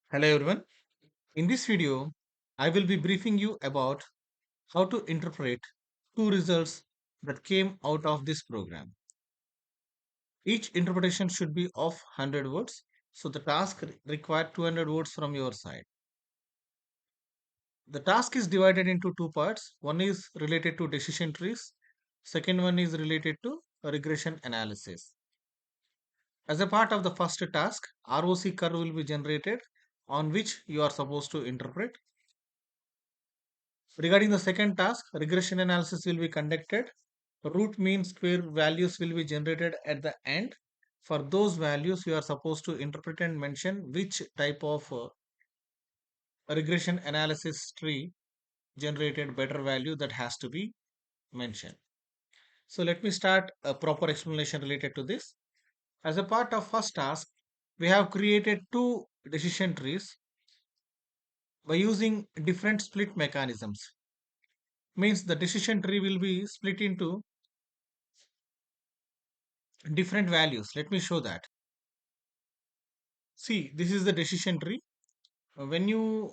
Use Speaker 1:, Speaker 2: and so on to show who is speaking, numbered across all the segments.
Speaker 1: Hello everyone. In this video, I will be briefing you about how to interpret two results that came out of this program. Each interpretation should be of 100 words, so the task required 200 words from your side. The task is divided into two parts. One is related to decision trees, second one is related to regression analysis. As a part of the first task, ROC curve will be generated on which you are supposed to interpret. Regarding the second task, regression analysis will be conducted. Root mean square values will be generated at the end. For those values, you are supposed to interpret and mention which type of regression analysis tree generated better value that has to be mentioned. So let me start a proper explanation related to this. As a part of first task, we have created two decision trees by using different split mechanisms. Means the decision tree will be split into different values. Let me show that. See, this is the decision tree. When you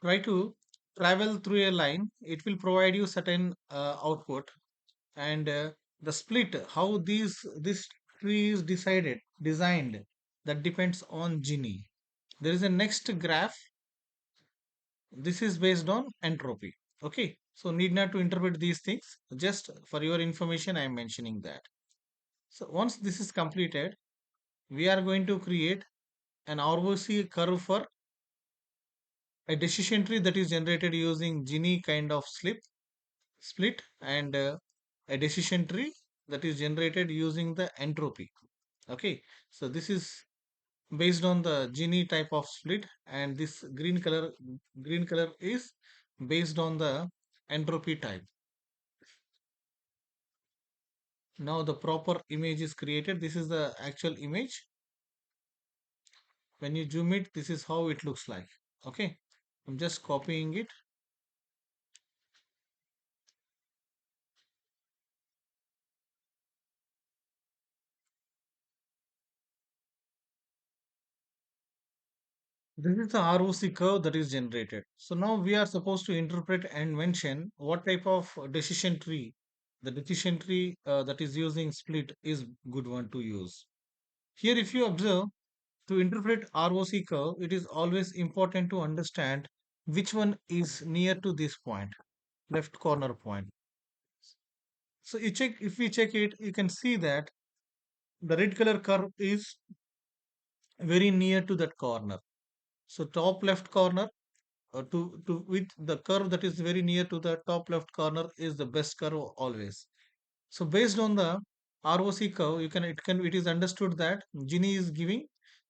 Speaker 1: try to travel through a line, it will provide you certain output, and the split how this tree is designed, that depends on Gini. There is a next graph. This is based on entropy. Okay, so need not to interpret these things. Just for your information, I am mentioning that. So once this is completed, we are going to create an ROC curve for a decision tree that is generated using Gini kind of split, and a decision tree that is generated using the entropy. Okay, so this is based on the Gini type of split, and this green color is based on the entropy type. Now the proper image is created. This is the actual image. When you zoom it, this is how it looks like. Okay, I'm just copying it. This is the ROC curve that is generated. So now we are supposed to interpret and mention what type of decision tree. The decision tree that is using split is good one to use. Here, if you observe, to interpret ROC curve, it is always important to understand which one is near to this point, left corner point. So you check, if we check it, you can see that the red color curve is very near to that corner. So top left corner to with the curve that is very near to the top left corner is the best curve always. So based on the ROC curve, it is understood that Gini is giving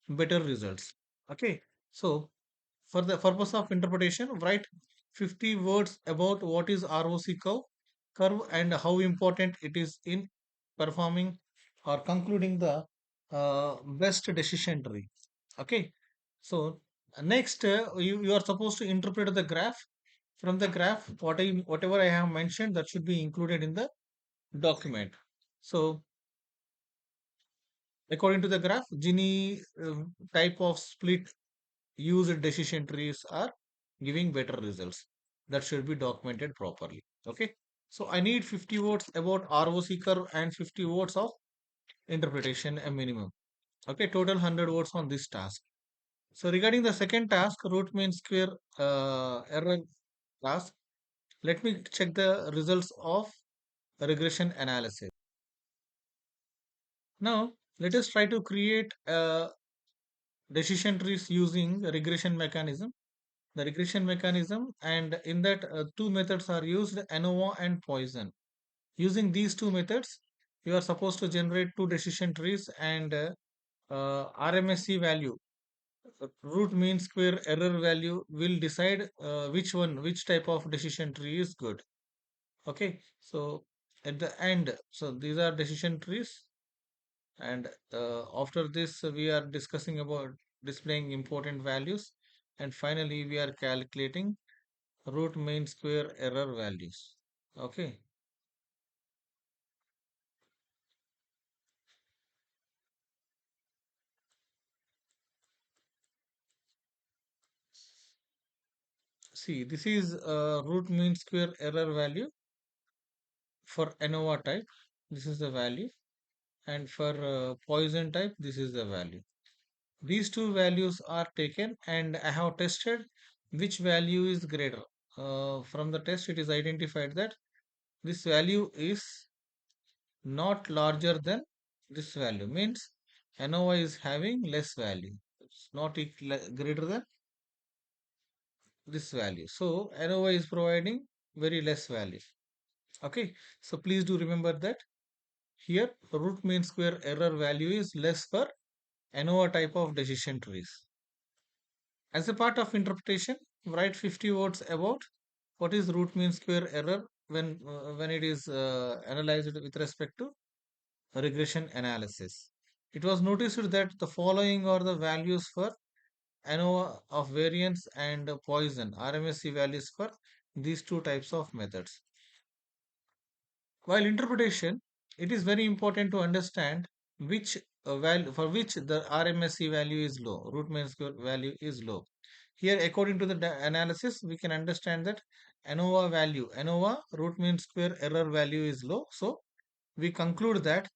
Speaker 1: better results. Okay, so for the purpose of interpretation, write 50 words about what is ROC curve and how important it is in performing or concluding the best decision tree. Okay, so next you are supposed to interpret the graph. From the graph, whatever I have mentioned, that should be included in the document. So according to the graph, Gini type of split used decision trees are giving better results. That should be documented properly. Okay. So I need 50 words about ROC curve and 50 words of interpretation a minimum. Okay, total 100 words on this task. So regarding the second task, root mean square error task, let me check the results of regression analysis. Now let us try to create a decision trees using regression mechanism. The regression mechanism, and in that two methods are used, ANOVA and Poisson. Using these two methods, you are supposed to generate two decision trees, and RMSE value, root mean square error value, will decide which type of decision tree is good. Okay, so at the end, so these are decision trees, and after this we are discussing about displaying important values, and finally we are calculating root mean square error values. Okay, See, this is root mean square error value for ANOVA type. This is the value, and for Poisson type, this is the value. These two values are taken, and I have tested which value is greater. From the test, it is identified that this value is not larger than this value. Means ANOVA is having less value. It's not greater than this value. So ANOVA is providing very less value. Okay. So please do remember that here root mean square error value is less for ANOVA type of decision trees. As a part of interpretation, write 50 words about what is root mean square error when it is analyzed with respect to regression analysis. It was noticed that the following are the values for ANOVA of variance and Poisson RMSE values for these two types of methods. While interpretation, it is very important to understand which value for which the RMSE value is low, root mean square value is low. Here, according to the analysis, we can understand that ANOVA root mean square error value is low. So we conclude that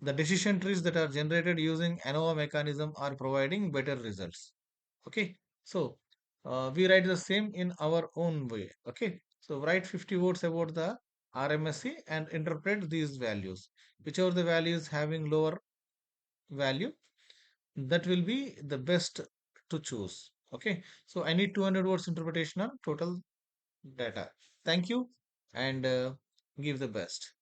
Speaker 1: the decision trees that are generated using ANOVA mechanism are providing better results. Okay, so we write the same in our own way. Okay, so write 50 words about the RMSE and interpret these values. Whichever the value is having lower value, that will be the best to choose. Okay, so I need 200 words interpretation on total data. Thank you, and give the best.